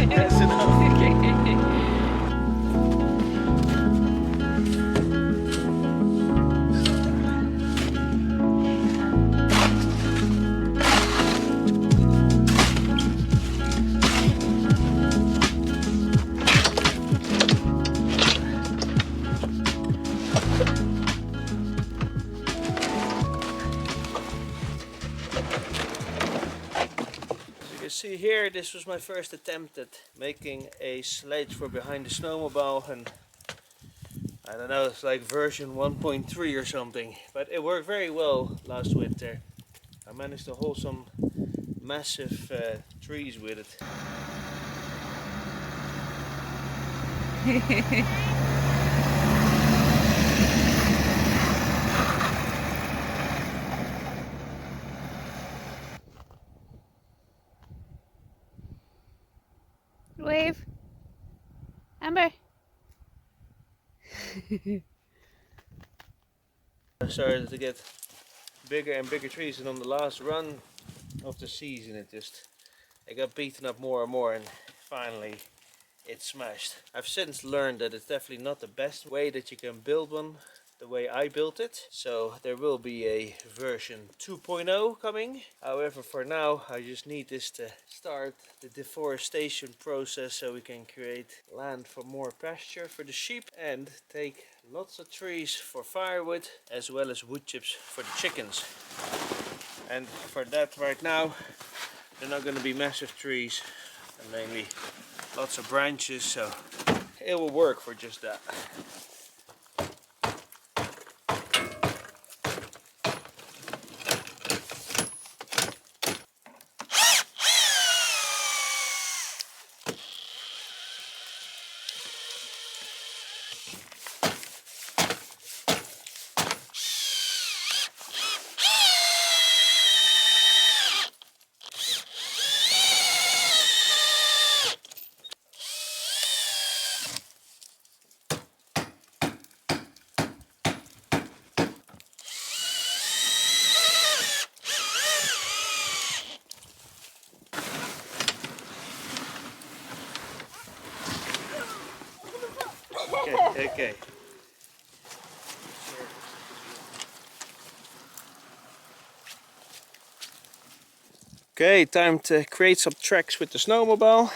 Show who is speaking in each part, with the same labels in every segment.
Speaker 1: That's enough. See here, this was my first attempt at making a sledge for behind the snowmobile, and I don't know, it's like version 1.3 or something, but it worked very well last winter. I managed to haul some massive trees with it.
Speaker 2: Wave. Amber.
Speaker 1: I started to get bigger and bigger trees, and on the last run of the season it got beaten up more and more, and finally it smashed. I've since learned that it's definitely not the best way that you can build one the way I built it, so there will be a version 2.0 coming. However, for now I just need this to start the deforestation process so we can create land for more pasture for the sheep and take lots of trees for firewood as well as wood chips for the chickens. And for that, right now they're not going to be massive trees and mainly lots of branches, so it will work for just that. Okay. Okay, time to create some tracks with the snowmobile.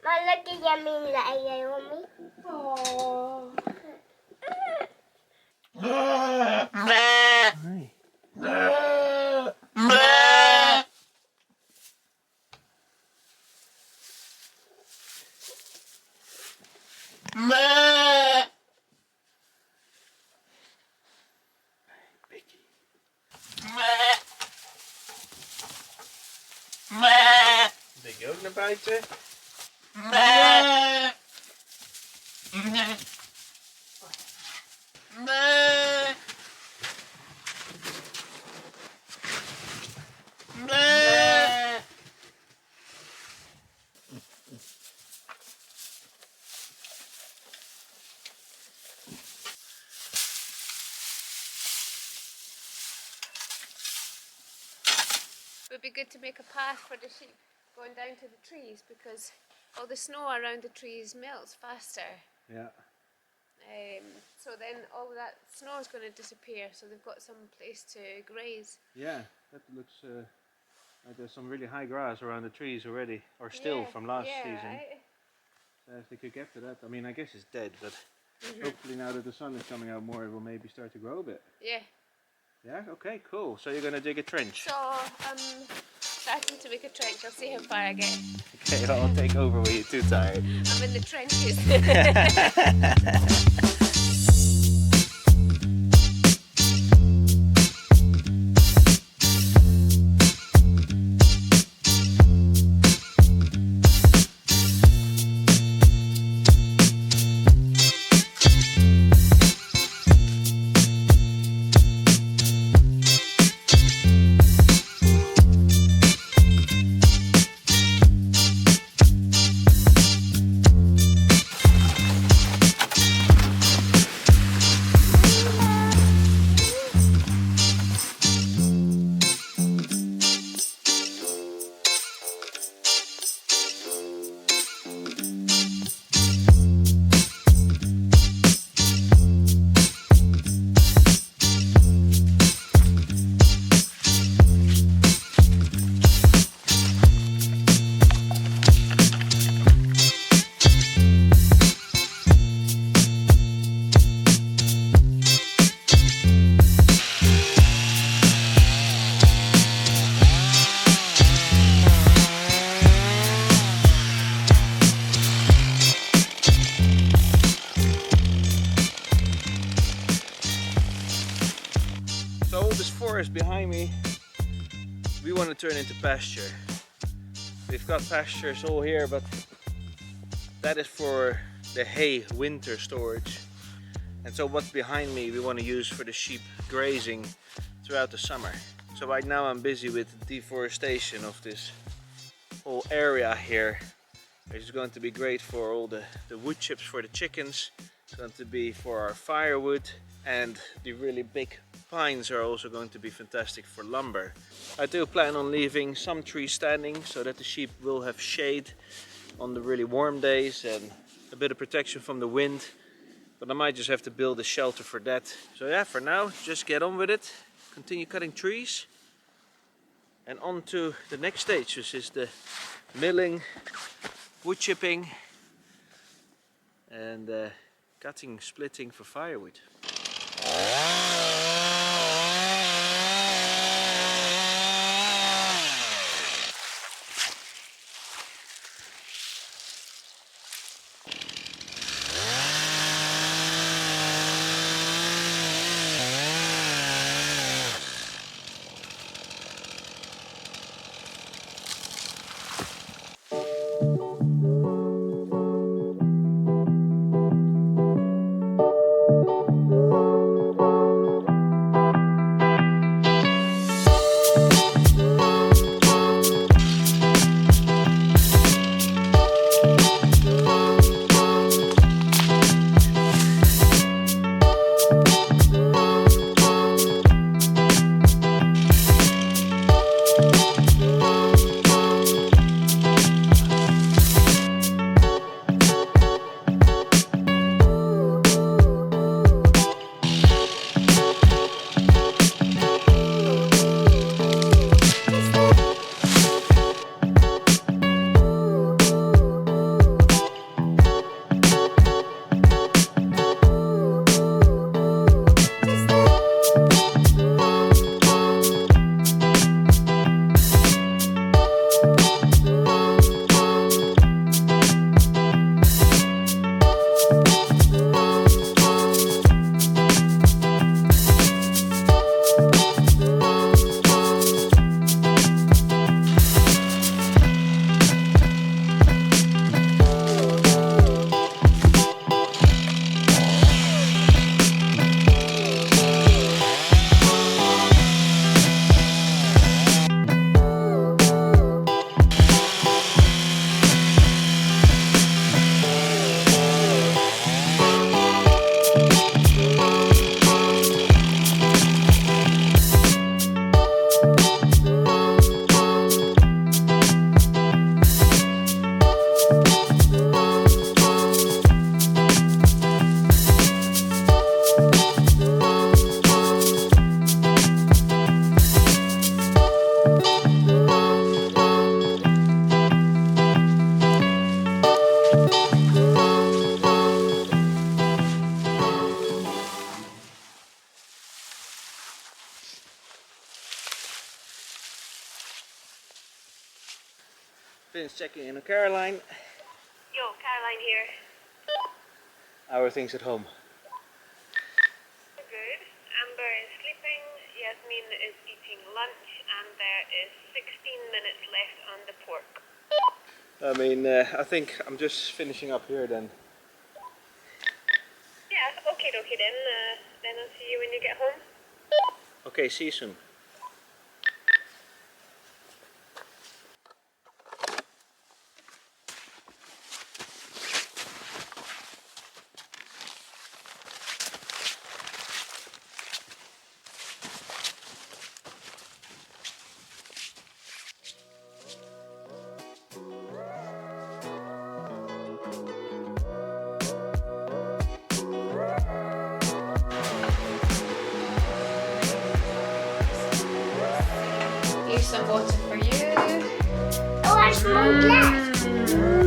Speaker 3: Malaki yamin la ayaw mi. Oh.
Speaker 1: Ben je ook naar buiten?
Speaker 2: It would be good to make a path for the sheep going down to the trees because all the snow around the trees melts faster.
Speaker 1: Yeah.
Speaker 2: So then all that snow is going to disappear, so they've got some place to graze.
Speaker 1: Yeah, that looks like there's some really high grass around the trees already, or still from last season.
Speaker 2: Right?
Speaker 1: If they could get to that, I mean, I guess it's dead, but hopefully now that the sun is coming out more, it will maybe start to grow a bit.
Speaker 2: Yeah.
Speaker 1: Yeah, okay, cool. So you're going to dig a trench?
Speaker 2: So I'm starting to make a trench. I'll see how far I get.
Speaker 1: Okay, I'll take over when you're too tired.
Speaker 2: I'm in the trenches.
Speaker 1: So all this forest behind me, we want to turn into pasture. We've got pastures all here, but that is for the hay winter storage. And so what's behind me we want to use for the sheep grazing throughout the summer. So right now I'm busy with deforestation of this whole area here, which is going to be great for all the wood chips for the chickens. It's going to be for our firewood, and the really big pines are also going to be fantastic for lumber. I do plan on leaving some trees standing so that the sheep will have shade on the really warm days and a bit of protection from the wind, but I might just have to build a shelter for that. So yeah, for now just get on with it, continue cutting trees, and on to the next stage, which is the milling, wood chipping and cutting, splitting for firewood. Finn's checking in on Caroline.
Speaker 2: Yo, Caroline here.
Speaker 1: How are things at home?
Speaker 2: Good. Amber is sleeping, Yasmin is eating lunch, and there is 16 minutes left on the pork.
Speaker 1: I mean, I think I'm just finishing up here then.
Speaker 2: Yeah, okay then I'll see you when you get home.
Speaker 1: Okay, see you soon.
Speaker 2: Here's some water for you.
Speaker 3: Oh, I smell glass.